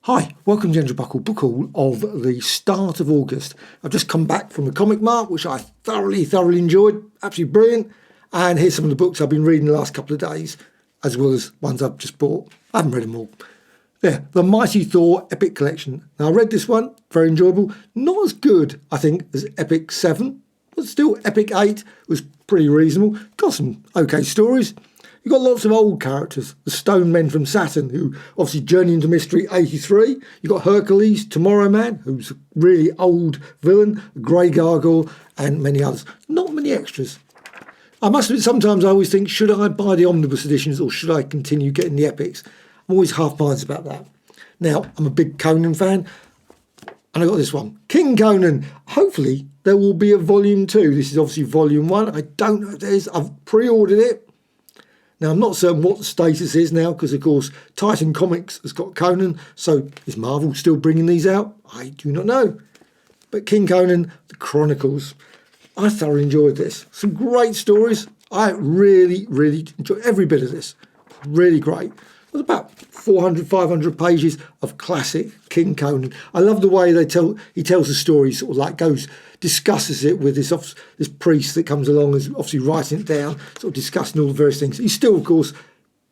Hi, welcome to Gentle Buckle book haul of the start of August. I've just come back from the comic Mart, which I thoroughly enjoyed. Absolutely brilliant. And here's some of the books I've been reading the last couple of days, as well as ones I've just bought. I haven't read them all. Yeah, The Mighty Thor Epic Collection. Now, I read this one, very enjoyable. Not as good, I think, as Epic 7, but still Epic 8 was pretty reasonable. Got some okay stories. You've got lots of old characters. The Stone Men from Saturn, who obviously journey into Mystery 83. You've got Hercules, Tomorrow Man, who's a really old villain, Grey Gargoyle, and many others. Not many extras. I must admit, sometimes I always think, should I buy the omnibus editions or should I continue getting the epics? I'm always half minds about that. Now, I'm a big Conan fan, and I got this one. King Conan. Hopefully, there will be a volume 2. This is obviously volume 1. I don't know if there is. I've pre-ordered it. Now, I'm not certain what the status is now because, of course, Titan Comics has got Conan. So is Marvel still bringing these out? I do not know. But King Conan, The Chronicles. I thoroughly enjoyed this. Some great stories. I really enjoyed every bit of this. Really great. It was about 400, 500 pages of classic King Conan. I love the way he tells the story, sort of like discusses it with this priest that comes along, is obviously writing it down, sort of discussing all the various things. He's still, of course,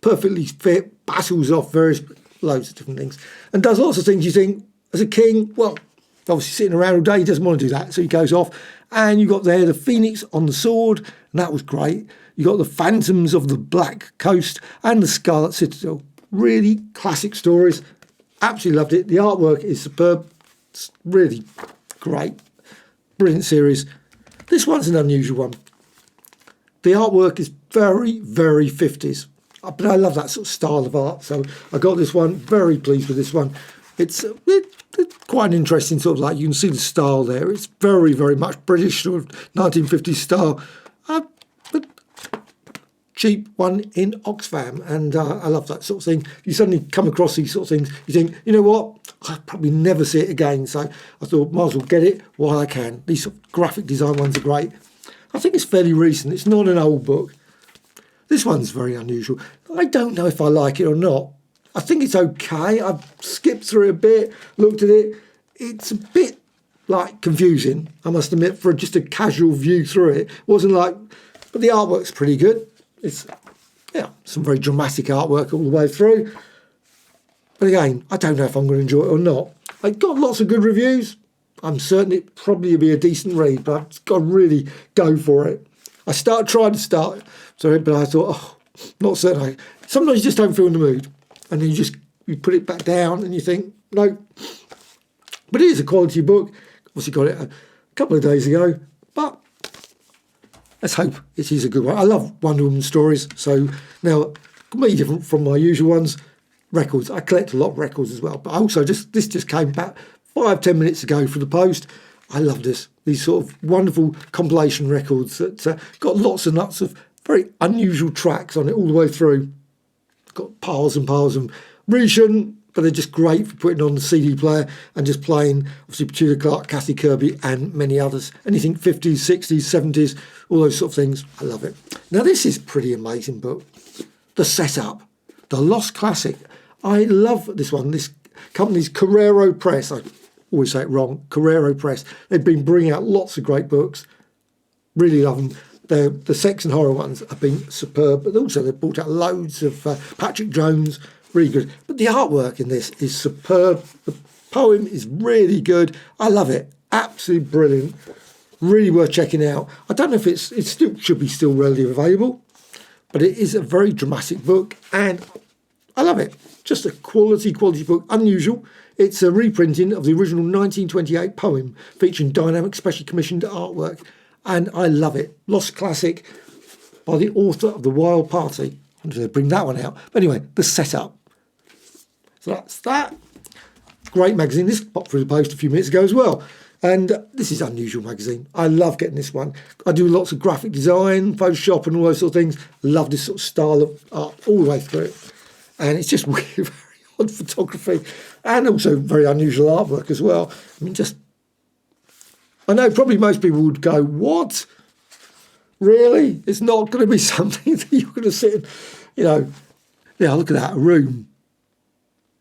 perfectly fit, battles off loads of different things, and does lots of things you think, as a king, well, obviously sitting around all day, he doesn't want to do that, so he goes off. And you got there the Phoenix on the sword, and that was great. You got the Phantoms of the Black Coast and the Scarlet Citadel. Really classic stories. Absolutely loved it. The artwork is superb. It's really great. Brilliant series. This one's an unusual one. The artwork is very 50s. But I love that sort of style of art. So I got this one. Very pleased with this one. It's quite an interesting sort of, like, you can see the style there. It's very much British sort of 1950s style. But cheap one in Oxfam, and I love that sort of thing. You suddenly come across these sort of things, you think, you know what, I'll probably never see it again, so I thought might as well get it while I can. These sort of graphic design ones are great. I think it's fairly recent. It's not an old book. This one's very unusual. I don't know if I like it or not. I think it's okay. I've skipped through it a bit, looked at it. It's a bit, like, confusing, I must admit, for just a casual view through it. Wasn't like, but the artwork's pretty good. It's, some very dramatic artwork all the way through. But again, I don't know if I'm going to enjoy it or not. I got lots of good reviews. I'm certain it probably be a decent read, but I've got to really go for it. I tried to start, but I thought, not certain. Sometimes you just don't feel in the mood, and then you put it back down, and you think, no. But it is a quality book. Obviously got it a couple of days ago, but let's hope it is a good one. I love Wonder Woman stories, so now completely different from my usual ones. Records. I collect a lot of records as well, but also this just came back 5-10 minutes ago for the post. I love this. These sort of wonderful compilation records that got lots and lots of very unusual tracks on it all the way through. Got piles and piles of them. Really shouldn't, but they're just great for putting on the CD player and just playing, obviously, Petula Clark, Kathy Kirby, and many others. Anything 50s, 60s, 70s, all those sort of things. I love it. Now, this is a pretty amazing book. The Setup, The Lost Classic. I love this one. This company's Carrero Press. I always say it wrong. Carrero Press. They've been bringing out lots of great books. Really love them. The sex and horror ones have been superb, but also they've brought out loads of Patrick Jones. Really good. But the artwork in this is superb. The poem is really good. I love it. Absolutely brilliant. Really worth checking out. I don't know if it still should be still readily available, but it is a very dramatic book, and I love it. Just a quality book. Unusual. It's a reprinting of the original 1928 poem featuring dynamic, specially commissioned artwork, and I love it. Lost Classic by the author of The Wild Party. I wonder if they bring that one out. But anyway, The Setup. So that's that. Great magazine. This popped through the post a few minutes ago as well. And this is an unusual magazine. I love getting this one. I do lots of graphic design, Photoshop and all those sort of things. Love this sort of style of art all the way through it. And it's just weird, very odd photography and also very unusual artwork as well. I mean, I know probably most people would go, what? Really? It's not going to be something that you're going to sit and, look at that, a room.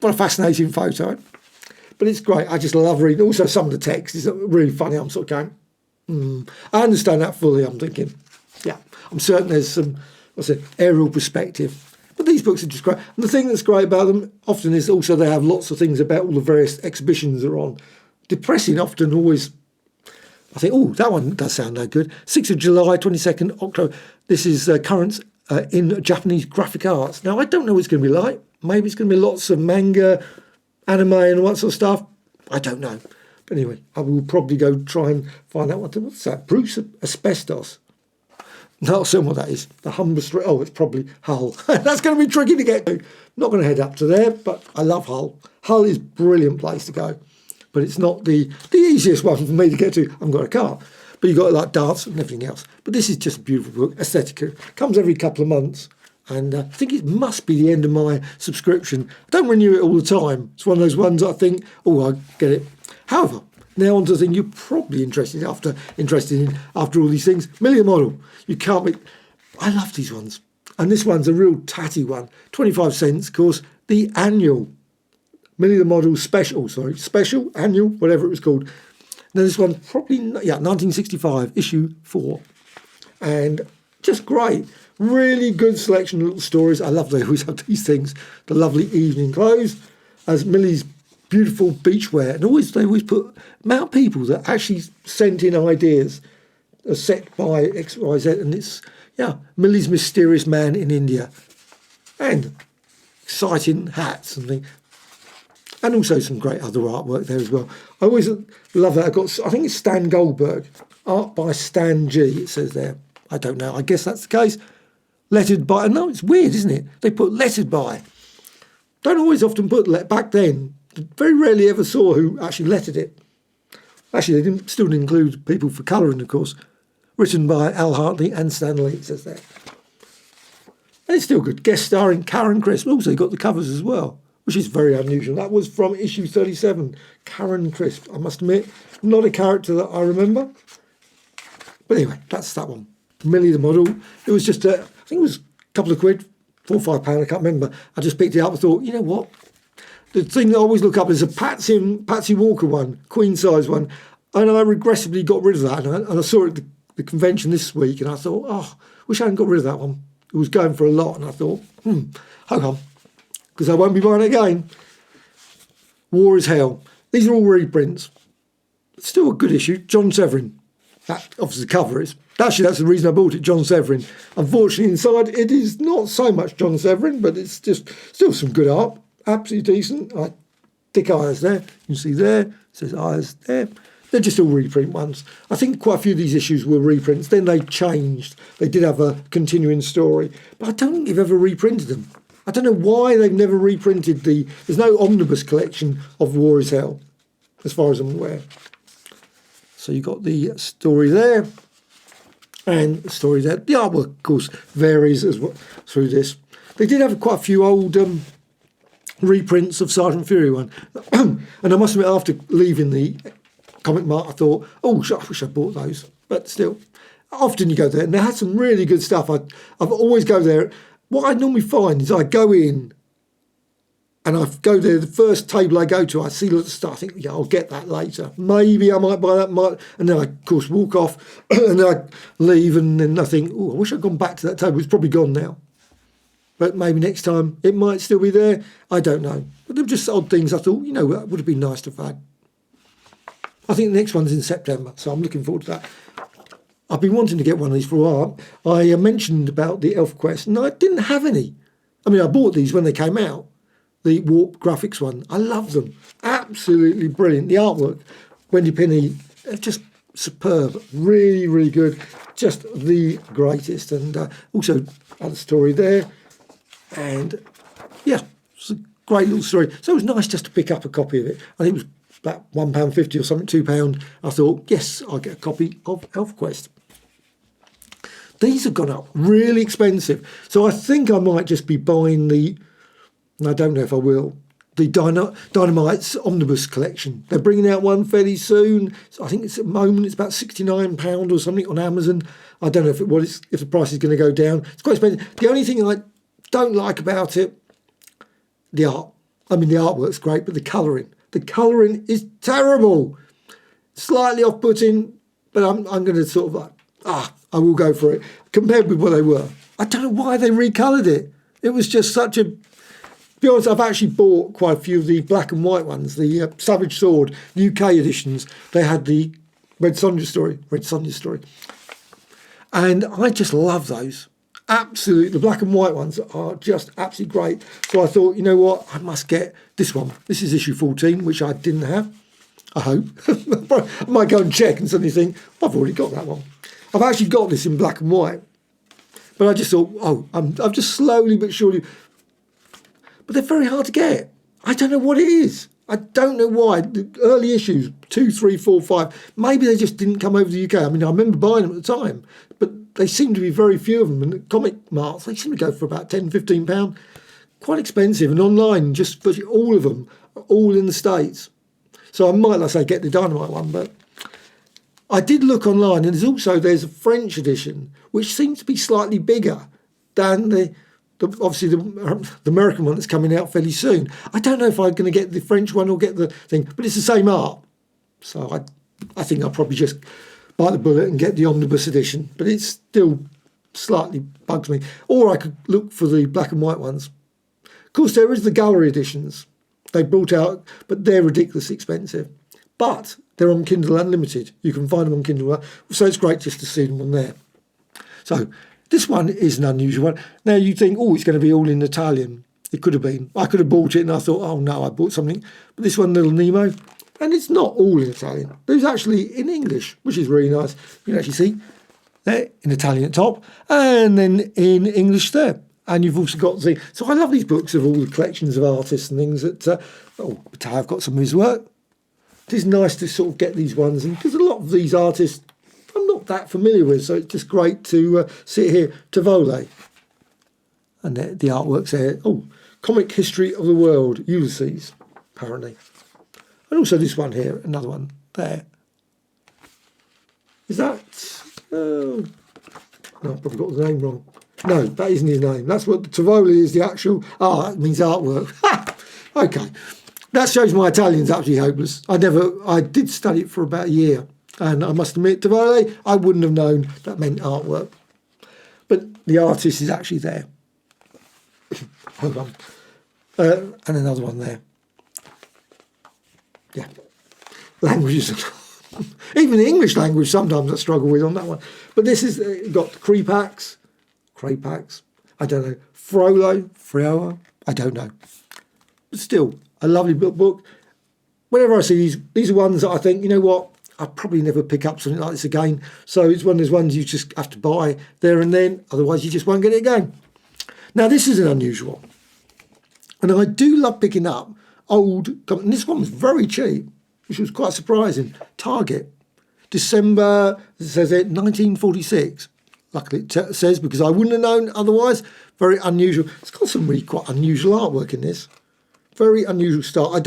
What a fascinating photo. But it's great. I just love reading. Also, some of the text is really funny. I'm sort of going, I understand that fully. I'm thinking, yeah, I'm certain there's some, aerial perspective. But these books are just great. And the thing that's great about them often is also they have lots of things about all the various exhibitions they're on. Depressing often always, I think, oh, that one does sound no good. 6th of July, 22nd October. This is Currents in Japanese Graphic Arts. Now, I don't know what it's going to be like. Maybe it's going to be lots of manga, anime and all that sort of stuff. I don't know. But anyway, I will probably go try and find out what's that? Bruce Asbestos. Not certain what that is. The Humber Street. Oh, it's probably Hull. That's going to be tricky to get to. Not going to head up to there, but I love Hull. Hull is a brilliant place to go. But it's not the easiest one for me to get to. I haven't got a car. But you've got like dance and everything else. But this is just a beautiful book. Aesthetica. Comes every couple of months. And I think it must be the end of my subscription. I don't renew it all the time. It's one of those ones I think, oh, I get it. However, now on to the thing you're probably interested in after all these things. Millie the Model. You can't be... I love these ones. And this one's a real tatty one. 25 cents, of course. The annual Millie the Model special, annual, whatever it was called. Now this one probably, 1965, issue 4. And just great. Really good selection of little stories. I love they always have these things. The lovely evening clothes. As Millie's beautiful beachwear. And they always put amount of people that actually sent in ideas set by XYZ. And it's, Millie's Mysterious Man in India. And exciting hats and things. And also some great other artwork there as well. I always love that. I think it's Stan Goldberg. Art by Stan G, it says there. I don't know. I guess that's the case. Lettered by. No, it's weird, isn't it? They put lettered by. Don't always often put back then. Very rarely ever saw who actually lettered it. Actually, they still didn't include people for colouring, of course. Written by Al Hartley and Stan Lee, it says there. And it's still good. Guest starring Karen Crisp. Also got the covers as well, which is very unusual. That was from issue 37. Karen Crisp, I must admit. Not a character that I remember. But anyway, that's that one. Millie the Model. It was just, I think it was a couple of quid, £4 or £5, I can't remember. I just picked it up and thought, you know what? The thing that I always look up is a Patsy Walker one, queen size one. And I regressively got rid of that. And I saw it at the convention this week and I thought, oh, wish I hadn't got rid of that one. It was going for a lot. And I thought, hold on, because I won't be buying it again. War is Hell. These are all reprints. It's still a good issue. John Severin. That obviously the cover is. Actually, that's the reason I bought it, John Severin. Unfortunately, inside it is not so much John Severin, but it's just still some good art. Absolutely decent. Thick eyes there. You can see there. It says eyes there. They're just all reprint ones. I think quite a few of these issues were reprints. Then they changed. They did have a continuing story. But I don't think they've ever reprinted them. I don't know why they've never reprinted there's no omnibus collection of War is Hell, as far as I'm aware. So you've got the story there. And the story there. The artwork, of course, varies as well through this. They did have quite a few old reprints of Sergeant Fury one. And I must admit, after leaving the Comic Mart, I thought, oh, I wish I bought those. But still, often you go there. And they had some really good stuff. I've always go there. What I normally find is I go in and I go there, the first table I go to, I see lots of stuff. I think, I'll get that later. Maybe I might buy that. And then I, of course, walk off and then I leave and then I think, oh, I wish I'd gone back to that table. It's probably gone now. But maybe next time it might still be there. I don't know. But they're just odd things I thought, that would have been nice to have had. I think the next one's in September, so I'm looking forward to that. I've been wanting to get one of these for a while. I mentioned about the Elf Quest, and I didn't have any. I mean, I bought these when they came out, the Warp Graphics one. I love them. Absolutely brilliant. The artwork, Wendy Penny, just superb. Really, really good. Just the greatest. And also, other story there. And, it's a great little story. So it was nice just to pick up a copy of it. I think it was about £1.50 or something, £2. I thought, yes, I'll get a copy of ElfQuest. These have gone up really expensive. So I think I might just be buying I don't know if I will, the Dynamite's Omnibus collection. They're bringing out one fairly soon. So I think it's at the moment, it's about £69 or something on Amazon. I don't know if the price is going to go down. It's quite expensive. The only thing I don't like about it, the art. I mean, the artwork's great, but the colouring. The colouring is terrible. Slightly off-putting, but I'm going to sort of like, I will go for it. Compared with what they were. I don't know why they recoloured it. It was just such a... To be honest, I've actually bought quite a few of the black and white ones, the Savage Sword UK editions. They had the Red Sonja story. And I just love those. Absolutely. The black and white ones are just absolutely great. So I thought, you know what? I must get this one. This is issue 14, which I didn't have. I hope. I might go and check and suddenly think, I've already got that one. I've actually got this in black and white. But I just thought, I've just slowly but surely... But they're very hard to get. I don't know what it is. I don't know why. The early issues, 2, 3, 4, 5, maybe they just didn't come over to the UK. I mean, I remember buying them at the time, but they seem to be very few of them. And the comic marts, they seem to go for about £10, £15. Quite expensive. And online, just virtually all of them are all in the States. So I might, like I say, get the Dynamite one, but I did look online, and there's a French edition, which seems to be slightly bigger than the American one that's coming out fairly soon. I don't know if I'm going to get the French one or get the thing, but it's the same art. So I think I'll probably just bite the bullet and get the omnibus edition, but it still slightly bugs me. Or I could look for the black and white ones. Of course, there is the gallery editions. They brought out, but they're ridiculously expensive. But they're on Kindle Unlimited. You can find them on Kindle, so it's great just to see them on there. So this one is an unusual one. Now you think, it's going to be all in Italian. It could have been. I could have bought it and I thought, oh no, I bought something. But this one, Little Nemo, and it's not all in Italian. There's actually in English, which is really nice. You can actually see there in Italian at top, and then in English there. And you've also got so I love these books of all the collections of artists and things that, I've got some of his work. It is nice to sort of get these ones, and because a lot of these artists I'm not that familiar with, so it's just great to sit here. Tavole. And the artwork's there. Comic History of the World, Ulysses, apparently. And also this one here, another one there. Is that... no, I've probably got the name wrong. No, that isn't his name. That's what Tavole is, the actual... that means artwork. Okay. That shows my Italian's absolutely hopeless. I did study it for about a year. And I must admit, Tavole, I wouldn't have known that meant artwork. But the artist is actually there. Hold on. And another one there. Yeah. Languages. Even the English language, sometimes I struggle with on that one. But this is got Crepax. I don't know. Frollo. I don't know. But still, a lovely book. Whenever I see these are ones that I think, you know what, I'll probably never pick up something like this again. So it's one of those ones you just have to buy there and then, otherwise you just won't get it again. Now this is an unusual, and I do love picking up old, and this one was very cheap, which was quite surprising. Target, December, it says it, 1946. Luckily it says, because I wouldn't have known otherwise. Very unusual. It's got some really quite unusual artwork in this. Very unusual style.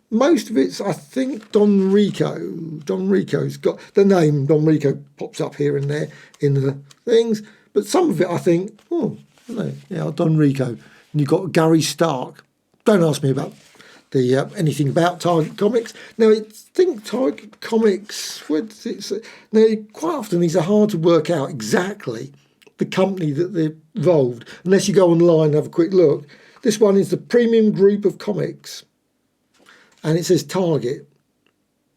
Most of it's, I think, Don Rico. Don Rico's got the name. Don Rico pops up here and there in the things. But some of it, I think, Don Rico. And you've got Gary Stark. Don't ask me about anything about Target Comics. Now, I think Target Comics, now, quite often these are hard to work out exactly the company that they're involved, unless you go online and have a quick look. This one is the Premium Group of Comics. And it says Target.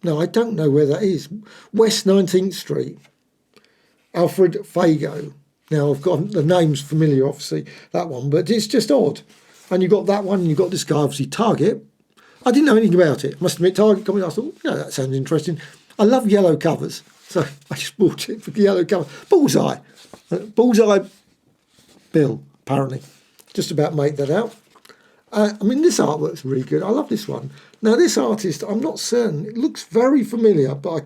No, I don't know where that is. West 19th Street. Alfred Fago. Now, I've got the name's familiar, obviously, that one, but it's just odd. And you've got that one, and you've got this guy, obviously, Target. I didn't know anything about it. I must admit, Target Comics, I thought, that sounds interesting. I love yellow covers, so I just bought it for the yellow cover. Bullseye. Bullseye Bill, apparently. Just about made that out. This artwork's really good. I love this one. Now, this artist, I'm not certain. It looks very familiar, but I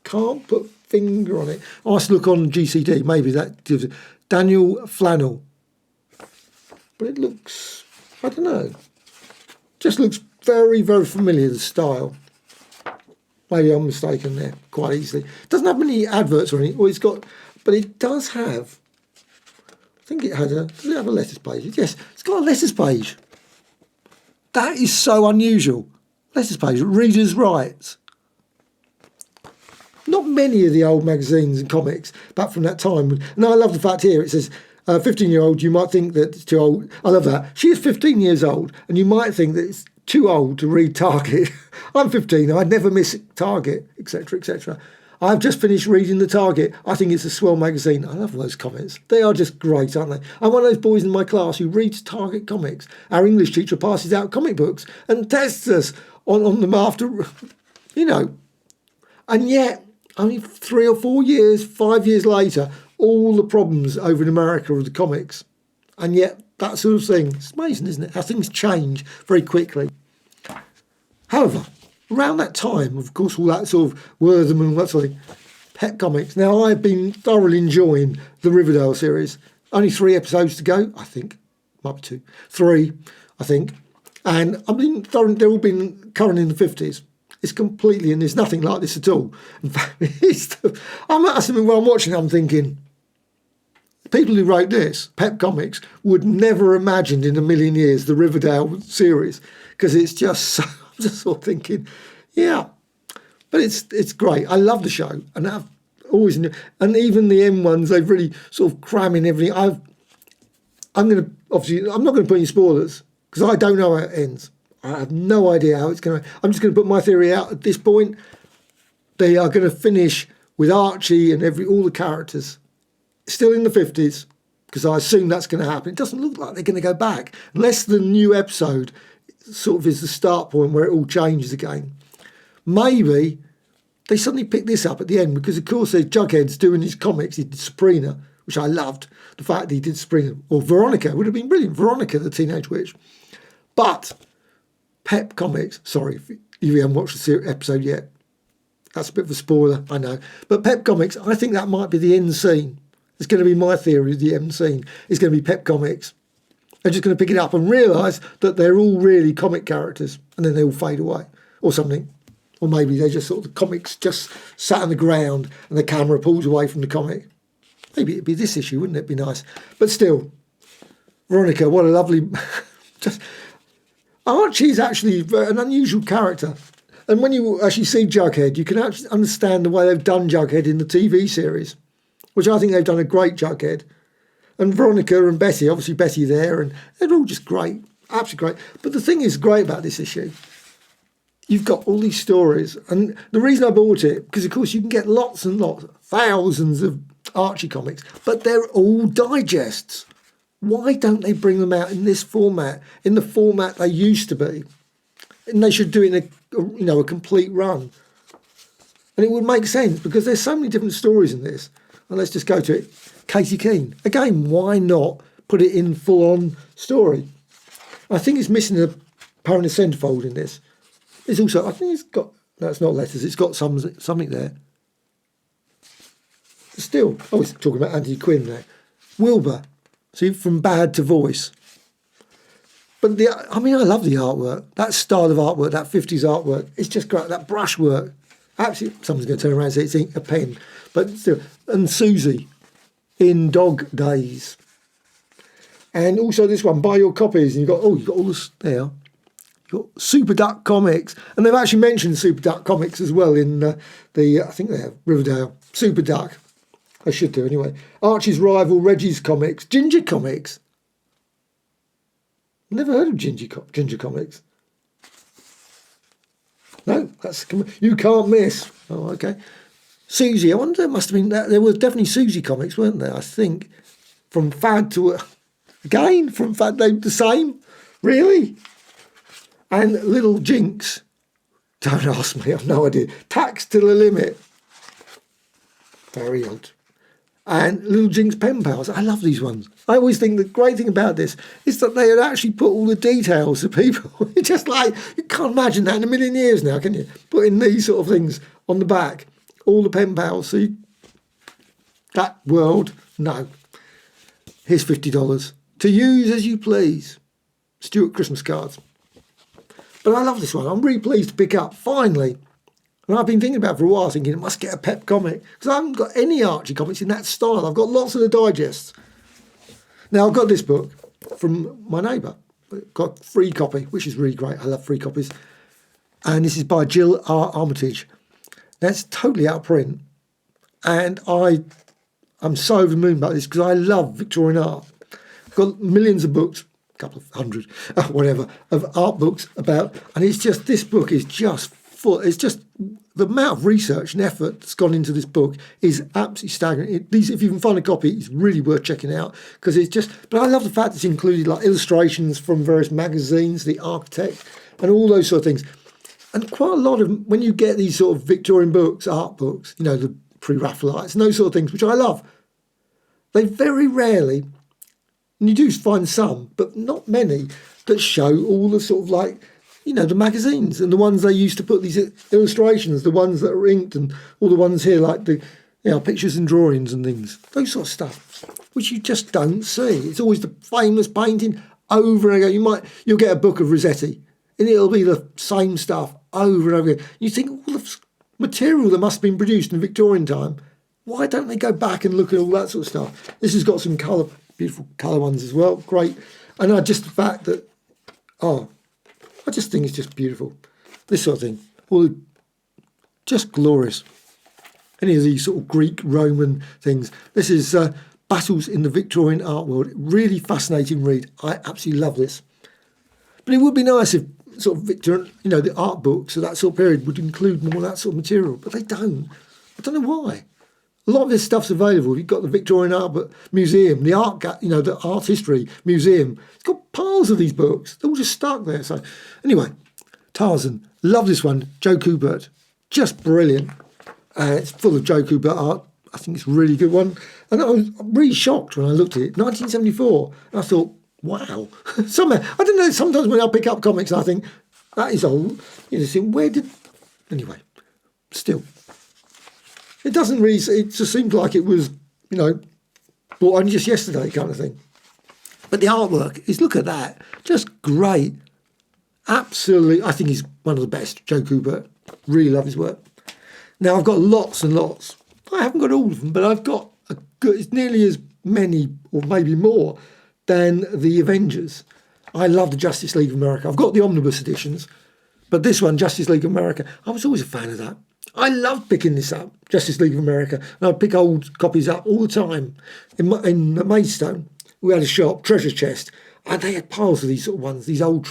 can't put a finger on it. I must look on GCD. Maybe that gives it. Daniel Flannel. But it looks, I don't know. Just looks very, very familiar, the style. Maybe I'm mistaken there quite easily. Doesn't have many adverts or anything. But it does have, I think it had does it have a letters page? Yes, it's got a letters page. That is so unusual. Letters page, Reader's Rights. Not many of the old magazines and comics back from that time. And I love the fact here it says, 15-year-old, you might think that it's too old. I love that. She is 15 years old, and you might think that it's too old to read Target. I'm 15, I'd never miss Target, etc., etc. I've just finished reading the Target. I think it's a swell magazine. I love those comments. They are just great, aren't they? I'm one of those boys in my class who reads Target comics. Our English teacher passes out comic books and tests us on them after, you know. And yet, only 3 or 4 years, 5 years later, all the problems over in America with the comics. And yet, that sort of thing, it's amazing, isn't it? How things change very quickly. However, around that time, of course, all that sort of Wortham and that sort of thing, Pep Comics. Now, I've been thoroughly enjoying the Riverdale series. Only 3 episodes to go, I think. Might be 2. 3, I think. And I've been thoroughly, they've all been current in the 50s. It's completely, and there's nothing like this at all. In fact, I'm watching it, I'm thinking, people who wrote this, Pep Comics, would never imagined in a million years the Riverdale series, because it's just so, I'm just sort of thinking, yeah. But it's great. I love the show, and I've always, and even the M ones, they've really sort of cramming everything. I'm not going to put any spoilers because I don't know how it ends. I have no idea how it's going to. I'm just going to put my theory out at this point. They are going to finish with Archie and all the characters still in the 50s, because I assume that's going to happen. It doesn't look like they're going to go back unless the new episode sort of is the start point where it all changes again. Maybe they suddenly pick this up at the end because, of course, there's Jughead's doing his comics. He did Sabrina, which I loved. The fact that he did Sabrina, or Veronica would have been brilliant. Veronica, the Teenage Witch. But Pep Comics, sorry if you haven't watched the episode yet. That's a bit of a spoiler, I know. But Pep Comics, I think that might be the end scene. It's going to be my theory of the end scene. It's going to be Pep Comics. They're just going to pick it up and realise that they're all really comic characters, and then they all fade away or something. Or maybe they just sort of, the comics just sat on the ground and the camera pulls away from the comic. Maybe it'd be this issue, wouldn't it? Be nice. But still, Veronica, what a lovely... just Archie's actually an unusual character. And when you actually see Jughead, you can actually understand the way they've done Jughead in the TV series, which I think they've done a great Jughead. And Veronica and Betty, obviously Betty there, and they're all just great, absolutely great. But the thing is great about this issue, you've got all these stories. And the reason I bought it, because of course you can get lots and lots, thousands of Archie comics, but they're all digests. Why don't they bring them out in this format, in the format they used to be? And they should do it in a complete run. And it would make sense because there's so many different stories in this. And let's just go to it. Katie Keene. Again, why not put it in full-on story? I think it's missing a apparent centerfold in this. It's also, I think it's got, no, it's not letters, it's got something there. Still, oh, it's talking about Anthony Quinn there. Wilbur. See, from bad to voice. But I love the artwork. That style of artwork, that 50s artwork, it's just great. That brushwork. Absolutely, someone's going to turn around and say it's a pen. But still, and Susie in Dog Days. And also this one, buy your copies. And you've got all this there. You've got Super Duck Comics. And they've actually mentioned Super Duck Comics as well in I think they have, Riverdale. Super Duck. I should do anyway. Archie's rival, Reggie's Comics. Ginger Comics. Never heard of Ginger Comics. No, that's You Can't Miss. Oh, okay. Susie, I wonder, there must have been that. There were definitely Susie comics, weren't there? I think from Fad to again from Fad, they the same, really. And Little Jinx. Don't ask me, I've no idea. Tax to the Limit. Very odd. And Little Jinx Pen Pals. I love these ones. I always think the great thing about this is that they had actually put all the details of people. It's just like, you can't imagine that in a million years now, can you? Putting these sort of things on the back. All the pen pals. See, that world, no. Here's $50. To use as you please. Stuart Christmas cards. But I love this one. I'm really pleased to pick up, finally. And I've been thinking about it for a while, thinking I must get a Pep comic. Because I haven't got any Archie comics in that style. I've got lots of the digests. Now, I've got this book from my neighbour. Got a free copy, which is really great. I love free copies. and this is by Jill R. Armitage. That's totally out of print, and I'm so over the moon about this because I love Victorian art. I've got millions of books, a couple of hundred, whatever, of art books about, and it's just, this book is just full. It's just, the amount of research and effort that's gone into this book is absolutely staggering. If you can find a copy, it's really worth checking out because it's just, but I love the fact it's included like illustrations from various magazines, The Architect, and all those sort of things. And quite a lot of, when you get these sort of Victorian books, art books, you know, the pre-Raphaelites and those sort of things, which I love, they very rarely, and you do find some, but not many, that show all the sort of like, you know, the magazines and the ones they used to put these illustrations, the ones that are inked and all the ones here, like the, you know, pictures and drawings and things, those sort of stuff, which you just don't see. It's always the famous painting over and again. You'll get a book of Rossetti and it'll be the same stuff over and over again. You think all the material that must have been produced in Victorian time, why don't they go back and look at all that sort of stuff? This has got some colour, beautiful colour ones as well, great. And just the fact that, I just think it's just beautiful. This sort of thing, all just glorious. Any of these sort of Greek, Roman things. This is Battles in the Victorian Art World. Really fascinating read. I absolutely love this. But it would be nice if sort of Victorian, you know, the art books of that sort of period would include more of that sort of material, but they don't. I don't know why. A lot of this stuff's available. You've got the Victorian Art Museum, the the Art History Museum. It's got piles of these books. They're all just stuck there. So anyway, Tarzan. Love this one. Joe Kubert. Just brilliant. It's full of Joe Kubert art. I think it's a really good one. And I was really shocked when I looked at it. 1974. And I thought, wow. Somehow, I don't know, sometimes when I pick up comics, I think, that is old. You just think, anyway, still. It doesn't really, it just seems like it was, you know, bought only just yesterday kind of thing. But the artwork is, look at that, just great. Absolutely, I think he's one of the best, Joe Kubert. Really love his work. Now, I've got lots and lots. I haven't got all of them, but I've got it's nearly as many, or maybe more, than the Avengers. I love the Justice League of America. I've got the omnibus editions, but this one, Justice League of America, I was always a fan of that. I loved picking this up, Justice League of America, and I'd pick old copies up all the time. In Maidstone, we had a shop, Treasure Chest, and they had piles of these sort of ones, these old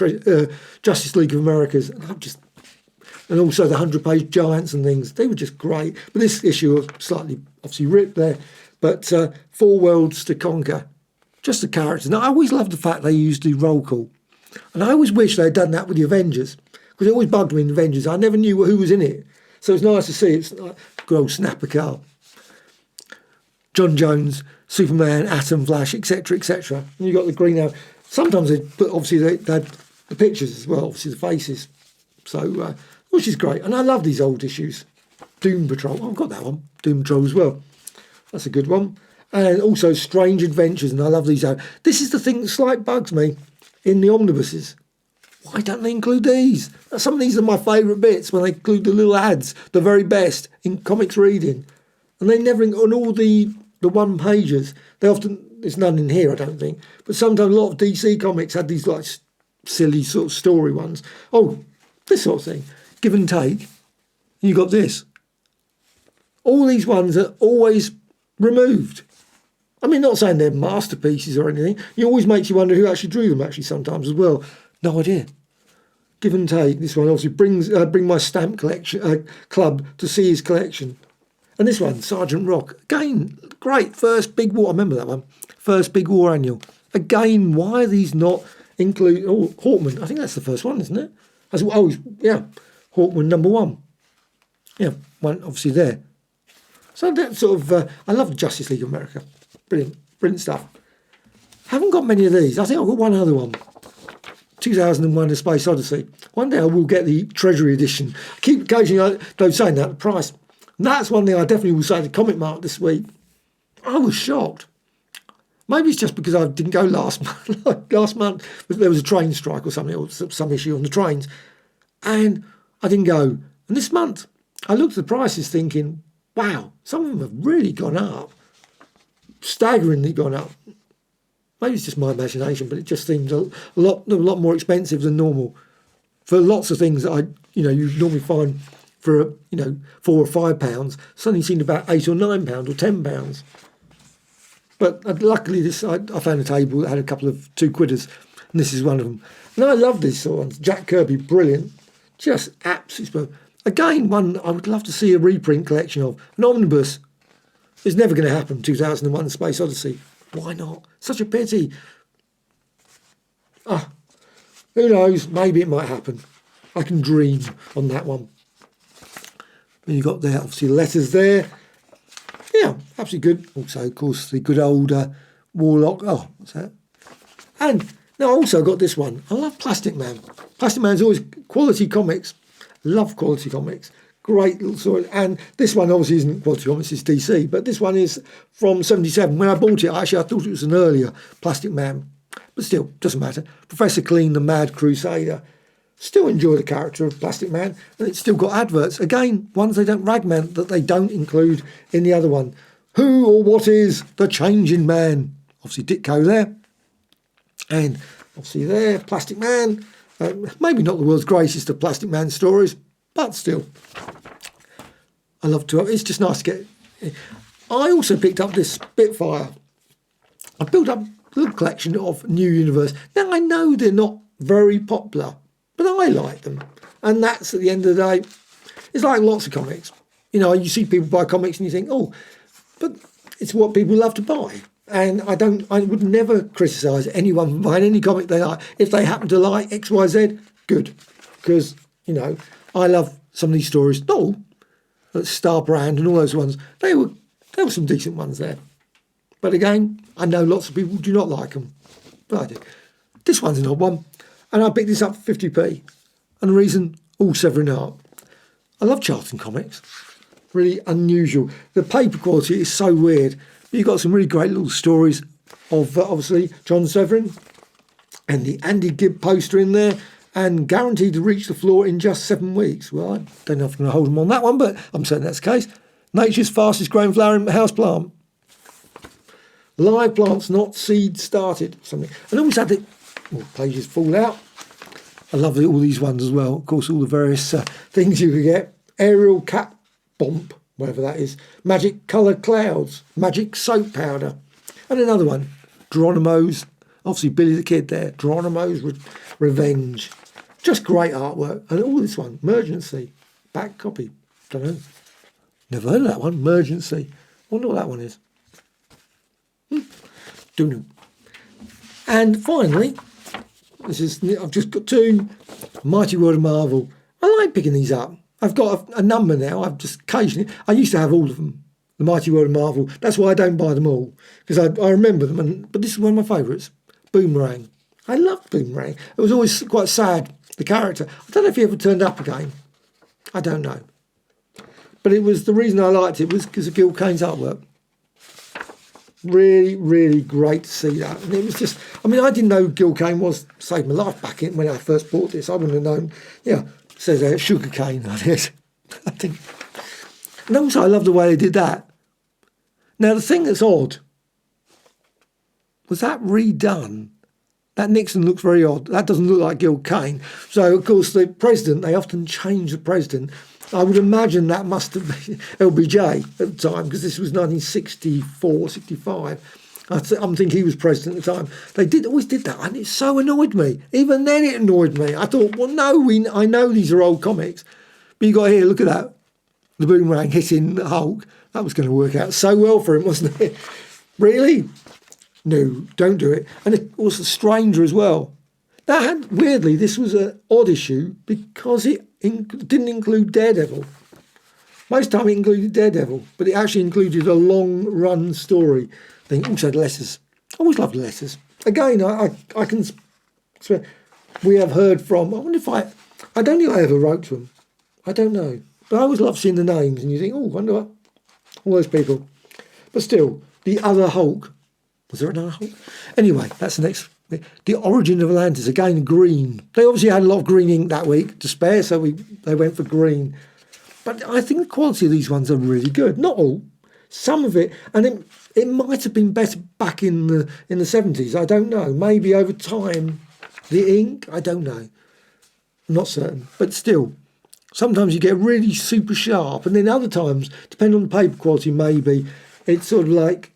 Justice League of Americas, and also the 100-page giants and things. They were just great. But this issue was slightly, obviously, ripped there. But Four Worlds to Conquer, just the characters. And I always loved the fact they used the roll call. And I always wish they had done that with the Avengers, because it always bugged me in the Avengers. I never knew who was in it. So it's nice to see. It's like good old Snapper Carl. John Jones, Superman, Atom, Flash, etc., etc. And you got the Green Arrow. Sometimes they put, obviously, they had the pictures as well, obviously the faces. So, which is great. And I love these old issues. Doom Patrol. Oh, I've got that one. Doom Patrol as well. That's a good one. And also Strange Adventures. And I love these. This is the thing that slightly bugs me in the omnibuses. Why don't they include these? Some of these are my favourite bits, when they include the little ads, the very best in comics reading. And they never, on all the one pages, they often, there's none in here, I don't think, but sometimes a lot of DC comics had these like silly sort of story ones. Oh, this sort of thing, give and take. And you got this. All these ones are always removed. I mean, not saying they're masterpieces or anything. It always makes you wonder who actually drew them, actually, sometimes as well. No idea. Give and take. This one obviously bring my stamp collection club to see his collection. And this one, Sergeant Rock. Again, great. First Big War. I remember that one. First Big War annual. Again, why are these not included? Oh, Hawkman. I think that's the first one, isn't it? Yeah. Hawkman #1. Yeah, one obviously there. So that sort of, I love the Justice League of America. Brilliant stuff. Haven't got many of these. I think I've got one other one. 2001: A Space Odyssey. One day I will get the Treasury edition. I keep occasionally saying that, the price. And that's one thing I definitely will say to Comic Mart this week. I was shocked. Maybe it's just because I didn't go last month. Last month there was a train strike or something, or some issue on the trains, and I didn't go. And this month I looked at the prices thinking, wow, some of them have really gone up. Staggeringly gone up. Maybe it's just my imagination, but it just seems a lot more expensive than normal for lots of things that you normally find for £4 or £5, suddenly seemed about £8 or £9 or £10. But luckily, I found a table that had a couple of 2-quidders, and this is one of them. And I love these sort of ones. Jack Kirby, brilliant, just absolutely. Again, one I would love to see a reprint collection of, an omnibus. It's never going to happen. 2001: Space Odyssey. Why not? Such a pity. Who knows? Maybe it might happen. I can dream on that one. And you got there, obviously, letters there. Yeah, absolutely good. Also, of course, the good old Warlock. Oh, what's that? And now I also got this one. I love Plastic Man. Plastic Man's always quality comics. Love quality comics. Great little story. And this one obviously isn't quality comics, it's DC. But this one is from 77. When I bought it, actually, I thought it was an earlier Plastic Man. But still, doesn't matter. Professor Clean, the Mad Crusader. Still enjoy the character of Plastic Man, and it's still got adverts. Again, ones they don't ragman that they don't include in the other one. Who or what is the Changing Man? Obviously Ditko there. And obviously there, Plastic Man. Maybe not the world's greatest of Plastic Man stories, but still. I love to. It's just nice to get. I also picked up this Spitfire. I built up a little collection of New Universe. Now I know they're not very popular, but I like them. And that's, at the end of the day, it's like lots of comics. You see people buy comics and you think, oh, but it's what people love to buy. And I would never criticise anyone for buying any comic they like. If they happen to like X, Y, Z, good. Because, I love some of these stories. Not all. Star Brand and all those ones. There were some decent ones there. But again, I know lots of people do not like them. But I do. This one's an odd one. And I picked this up for 50p. And the reason, all Severin art. I love Charlton Comics. Really unusual. The paper quality is so weird. You've got some really great little stories of, obviously, John Severin. And the Andy Gibb poster in there. And guaranteed to reach the floor in just 7 weeks. Well, I don't know if I'm going to hold them on that one, but I'm certain that's the case. Nature's fastest growing flowering house plant. Live plants, not seed started. Something. And always had pages fall out. I love all these ones as well. Of course, all the various things you could get. Aerial Cat Bomb, whatever that is. Magic Coloured Clouds. Magic Soap Powder. And another one. Geronimo's. Obviously, Billy the Kid there. Geronimo's Revenge. Just great artwork. And all this one. Emergency. Back copy. Don't know. Never heard of that one. Emergency. Wonder what that one is. Don't know. And finally, I've just got 2 Mighty World of Marvel. I like picking these up. I've got a number now. I've just occasionally. I used to have all of them. The Mighty World of Marvel. That's why I don't buy them all, because I remember them. But this is one of my favourites. Boomerang. I loved Boomerang. It was always quite sad. The character. I don't know if he ever turned up again. I don't know. But it was the reason I liked it was because of Gil Kane's artwork. Really, really great to see that. And it was just, I didn't know Gil Kane saved my life back when I first bought this. I wouldn't have known. Yeah, it says there, sugar cane, I guess. I think. And also, I love the way they did that. Now, the thing that's odd was that redone. That Nixon looks very odd. That doesn't look like Gil Kane. So, of course, the president, they often change the president. I would imagine that must have been LBJ at the time, because this was 1964, 65. I'm thinking he was president at the time. They always did that, and it so annoyed me. Even then it annoyed me. I thought, well, no, I know these are old comics. But you got here, look at that. The Boomerang hitting the Hulk. That was going to work out so well for him, wasn't it? Really? No, don't do it. And it was a Stranger as well. Weirdly, this was an odd issue because it didn't include Daredevil. Most time it included Daredevil, but it actually included a long-run story thing. Also, the letters. I always loved the letters. Again, I can swear, we have heard from, I wonder if I don't think I ever wrote to them. I don't know. But I always love seeing the names, and you think, oh, I wonder what, all those people. But still, the other Hulk. Was there another Hulk? Anyway, that's the next. The Origin of Atlantis, again green. They obviously had a lot of green ink that week to spare, so they went for green. But I think the quality of these ones are really good. Not all, some of it, and it might have been better back in the 70s. I don't know. Maybe over time, the ink. I don't know. I'm not certain, but still, Sometimes you get really super sharp, and then other times, depending on the paper quality, maybe it's sort of like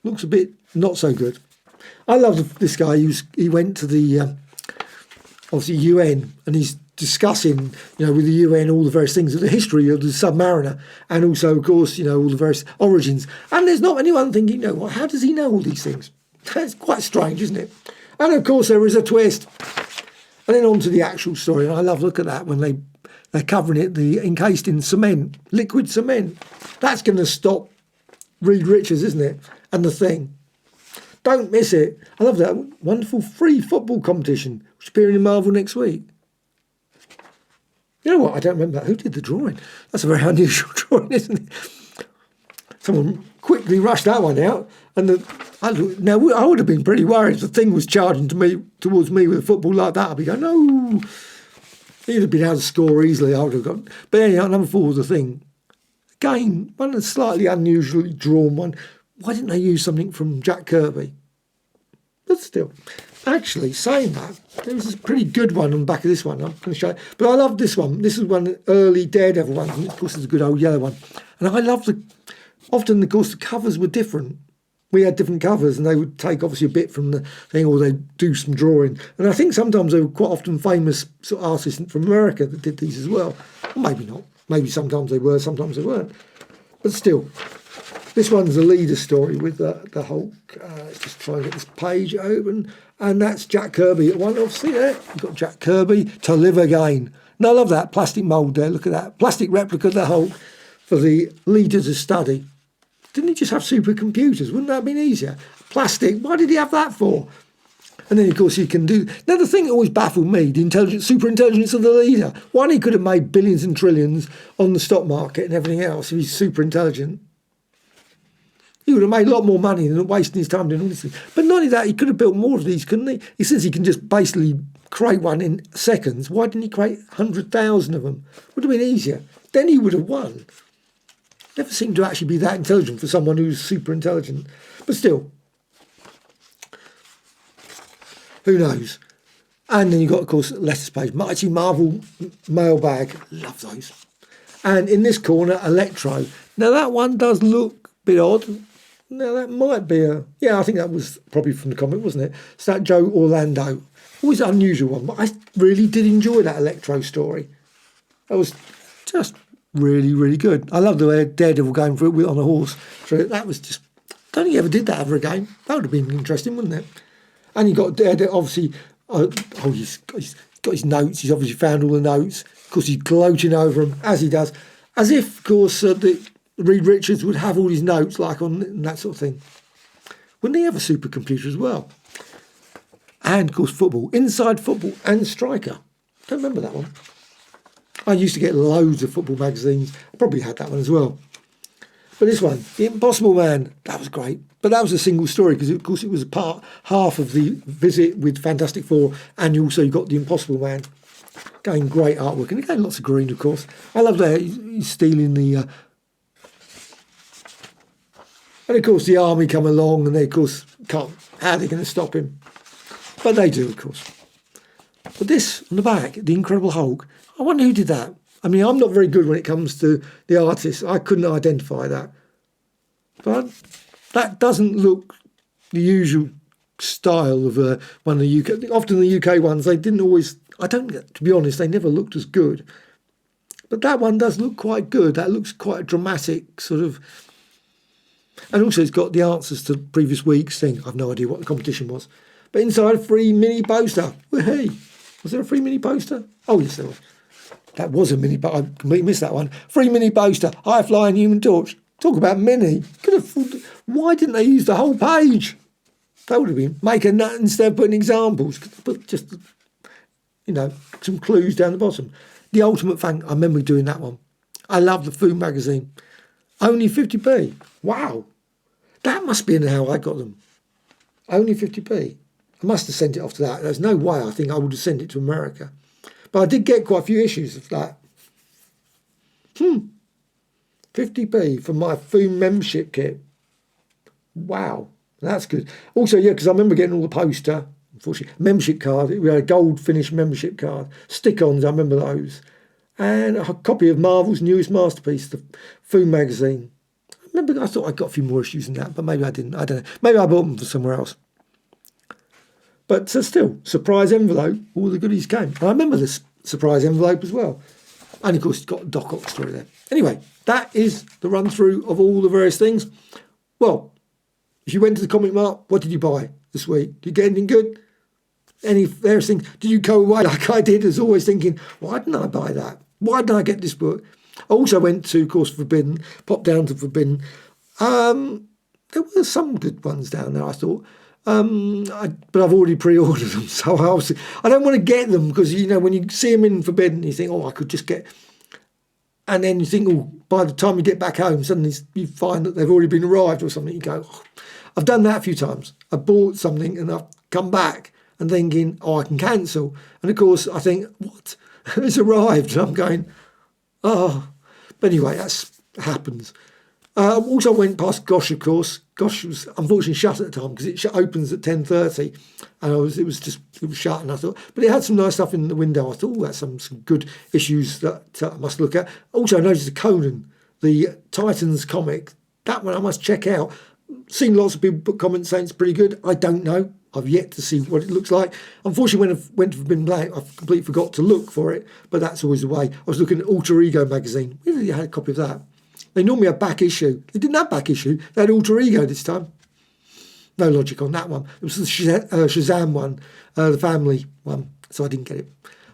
looks a bit not so good. I love this guy. He went to the obviously UN, and he's discussing, with the UN all the various things of the history of the Submariner, and also, of course, all the various origins. And there's not anyone thinking, well, how does he know all these things? That's quite strange, isn't it? And of course, there is a twist. And then on to the actual story. And I love look at that when they're covering it, encased in cement, liquid cement. That's going to stop Reed Richards, isn't it? And the Thing. Don't miss it. I love that wonderful free football competition, which is appearing in Marvel next week. You know what? I don't remember who did the drawing. That's a very unusual drawing, isn't it? Someone quickly rushed that one out, and I would have been pretty worried if the Thing was charging towards me with a football like that. I'd be going, no. He'd have been able to score easily. I would have gone. But anyhow, number 4 was the Thing. Again, one of the slightly unusually drawn one. Why didn't they use something from Jack Kirby? But still, actually, saying that, there was a pretty good one on the back of this one. I'm going to show you. But I love this one. This is one of the early Daredevil ones. And of course, it's a good old yellow one. And I love often, of course, the covers were different. We had different covers, and they would take, obviously, a bit from the thing, or they'd do some drawing. And I think sometimes they were quite often famous sort of artists from America that did these as well. Or maybe not. Maybe sometimes they were, sometimes they weren't. But still, this one's the leader story with the Hulk. Let's just try and get this page open. And that's Jack Kirby at one, obviously, there. You've got Jack Kirby, To Live Again. And I love that plastic mould there. Look at that. Plastic replica of the Hulk for the leader to study. Didn't he just have supercomputers? Wouldn't that have been easier? Plastic, why did he have that for? And then, of course, he can do... Now, the thing that always baffled me, the super intelligence of the leader. One, he could have made billions and trillions on the stock market and everything else if he's super intelligent. He would have made a lot more money than wasting his time doing all this thing. But not only that, he could have built more of these, couldn't he? He says he can just basically create one in seconds. Why didn't he create 100,000 of them? Would have been easier. Then he would have won. Never seemed to actually be that intelligent for someone who's super intelligent. But still, who knows? And then you've got, of course, letters page. Mighty Marvel mailbag. Love those. And in this corner, Electro. Now, that one does look a bit odd. Now, that might be I think that was probably from the comic, wasn't it? It's that Joe Orlando. Always an unusual one. But I really did enjoy that Electro story. That was just really, really good. I love the way Daredevil going through it on a horse. So that was just... I don't think he ever did that over a game. That would have been interesting, wouldn't it? And you got Daredevil, obviously... he's got his notes. He's obviously found all the notes. Of course, he's gloating over them, as he does. As if, of course, Reed Richards would have all his notes, like on that sort of thing. Wouldn't he have a supercomputer as well? And, of course, football. Inside Football and Striker. Don't remember that one. I used to get loads of football magazines. I probably had that one as well. But this one, The Impossible Man, that was great. But that was a single story because, of course, it was half of the visit with Fantastic Four, and you also got The Impossible Man. Again, great artwork. And again, lots of green, of course. I love that. He's stealing the... And, of course, the army come along and they, of course, can't... How are they going to stop him? But they do, of course. But this, on the back, The Incredible Hulk, I wonder who did that. I mean, I'm not very good when it comes to the artists. I couldn't identify that. But that doesn't look the usual style of one of the UK... Often the UK ones, they didn't always... to be honest, they never looked as good. But that one does look quite good. That looks quite a dramatic sort of... And also it's got the answers to previous week's thing. I've no idea what the competition was. But inside, a free mini poster. Well, hey, was there a free mini poster? Oh, yes, there was. That was a mini, but I completely missed that one. Free mini poster, high-flying Human Torch. Talk about mini. Why didn't they use the whole page? That would have been, make a nut instead of putting examples. Put just, some clues down the bottom. The Ultimate Fan, I remember doing that one. I love the food magazine. Only 50p. Wow. That must be in how I got them. Only 50p. I must have sent it off to that. There's no way I think I would have sent it to America. But I did get quite a few issues of that. 50p for my food membership kit. Wow. That's good. Also, yeah, because I remember getting all the poster, unfortunately, membership card. We had a gold finish membership card. Stick-ons, I remember those. and a copy of Marvel's newest masterpiece, the Food magazine. I thought I got a few more issues than that, but maybe I didn't. I don't know. Maybe I bought them for somewhere else. But still, surprise envelope, all the goodies came. And I remember this surprise envelope as well. And of course, it's got a Doc Ock story there. Anyway, that is the run through of all the various things. Well, if you went to the Comic Mart, what did you buy this week? Did you get anything good? Any various things? Did you go away like I did, as always thinking, why didn't I buy that? Why didn't I get this book? I also went to, of course, Forbidden, popped down to Forbidden. There were some good ones down there, I thought. But I've already pre-ordered them, so I don't want to get them because, you know, when you see them in Forbidden, you think, I could just get... And then you think, by the time you get back home, suddenly you find that they've already been arrived or something. You go, I've done that a few times. I bought something and I've come back and thinking, I can cancel. And of course, I think, what? It's arrived. And I'm going, But anyway, that happens. Also went past Gosh, of course. Gosh was unfortunately shut at the time because it opens at 10:30, and it was shut. And I thought, but it had some nice stuff in the window. I thought, that's some good issues that I must look at. Also, I noticed Conan, the Titans comic. That one I must check out. Seen lots of people put comments saying it's pretty good. I don't know. I've yet to see what it looks like. Unfortunately, when I went to Forbidden Planet, I completely forgot to look for it, but that's always the way. I was looking at Alter Ego magazine. We really had a copy of that. They normally have back issue. They didn't have back issue. They had Alter Ego this time. No logic on that one. It was the Shazam one, the family one, so I didn't get it.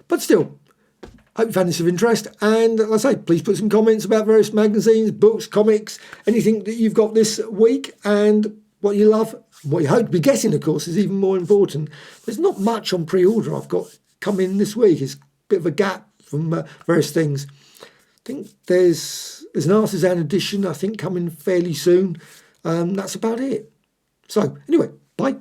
But still, I hope you found this of interest. And like I say, please put some comments about various magazines, books, comics, anything that you've got this week and what you love. What you hope to be getting, of course, is even more important. There's not much on pre-order I've got coming this week. It's a bit of a gap from various things. I think there's an artisan edition, I think, coming fairly soon. That's about it. So, anyway, bye.